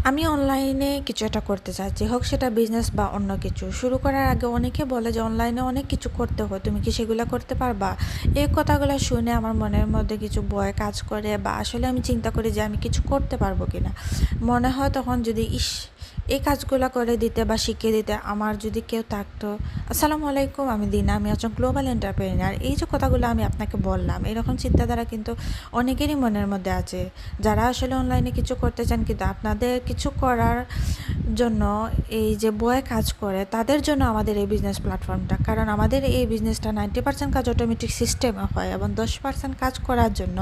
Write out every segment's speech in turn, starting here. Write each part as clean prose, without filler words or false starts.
আমি অনলাইনে কিছু একটা করতে চাচ্ছি, হোক সেটা বিজনেস বা অন্য কিছু। শুরু করার আগে অনেকে বলে যে অনলাইনে অনেক কিছু করতে হয়, তুমি কি সেগুলো করতে পারবা? এই কথাগুলো শুনে আমার মনের মধ্যে কিছু ভয় কাজ করে, বা আসলে আমি চিন্তা করি যে আমি কিছু করতে পারবো কিনা। মনে হয় তখন যদি এই কাজগুলো করে দিতে বা শিখিয়ে দিতে আমার যদি কেউ থাকতো। আসসালামু আলাইকুম, আমি দিনা, আমি একজন গ্লোবাল এন্টারপ্রেনার। এই যে কথাগুলো আমি আপনাকে বললাম, এরকম চিন্তাধারা কিন্তু অনেকেরই মনের মধ্যে আছে, যারা আসলে অনলাইনে কিছু করতে চান কিন্তু আপনাদের কিছু করার জন্য এই যে ভয় কাজ করে, তাদের জন্য আমাদের এই বিজনেস প্ল্যাটফর্মটা। কারণ আমাদের এই বিজনেসটা 90% কাজ অটোমেটিক সিস্টেমে হয়, এবং 10% কাজ করার জন্য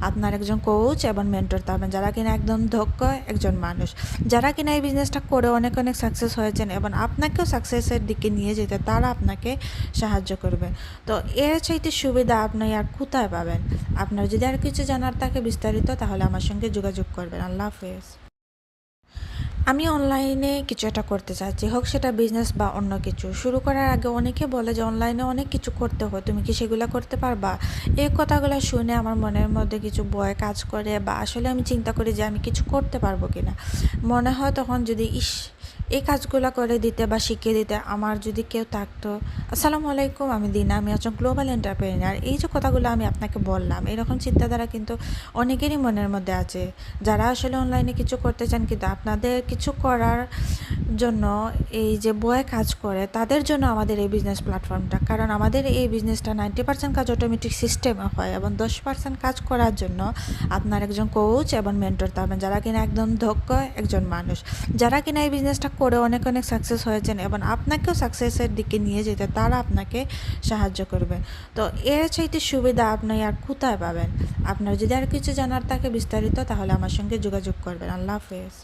আপনার একজন কোচ এবং মেন্টর পাবেন, যারা কিনা একদম দক্ষ একজন মানুষ, যারা কিনা এই বিজনেসটা করে অনেক অনেক সাকসেস হয়েছেন এবং আপনাকেও সাকসেসের দিকে নিয়ে যেতে তারা আপনাকে সাহায্য করবে। তো এর চাইতে সুবিধা আপনি আর কোথায় পাবেন? আপনার যদি আর কিছু জানার থাকে বিস্তারিত, তাহলে আমার সঙ্গে যোগাযোগ করবেন। আল্লাহ হাফেজ। আমি অনলাইনে কিছু একটা করতে চাচ্ছি, হোক সেটা বিজনেস বা অন্য কিছু। শুরু করার আগে অনেকে বলে যে অনলাইনে অনেক কিছু করতে হয়, তুমি কি সেগুলো করতে পারবা? এই কথাগুলো শুনে আমার মনের মধ্যে কিছু ভয় কাজ করে, বা আসলে আমি চিন্তা করি যে আমি কিছু করতে পারবো কিনা। মনে হয় তখন যদি এই কাজগুলো করে দিতে বা শিখিয়ে দিতে আমার যদি কেউ থাকতো। আসসালামু আলাইকুম, আমি দিনা, আমি একজন গ্লোবাল এন্টারপ্রেনার। এই যে কথাগুলো আমি আপনাকে বললাম, এরকম চিন্তাধারা কিন্তু অনেকেরই মনের মধ্যে আছে, যারা আসলে অনলাইনে কিছু করতে চান কিন্তু আপনাদের কিছু করার জন্য এই যে ভয় কাজ করে, তাদের জন্য আমাদের এই বিজনেস প্ল্যাটফর্মটা। কারণ আমাদের এই বিজনেসটা 90% কাজ অটোমেটিক সিস্টেমে হয়, এবং 10% কাজ করার জন্য আপনার একজন কোচ এবং মেন্টর পাবেন, যারা কিনা একদম দক্ষ একজন মানুষ, যারা কিনা এই বিজনেসটা করে অনেক অনেক সাকসেস হয়েছেন এবং আপনাকেও সাকসেসের দিকে নিয়ে যেতে তারা আপনাকে সাহায্য করবে। তো এর চাইতে সুবিধা আপনি আর কোথায় পাবেন? আপনার যদি আর কিছু জানার থাকে বিস্তারিত, তাহলে আমার সঙ্গে যোগাযোগ করবেন। আল্লাহ হাফেজ।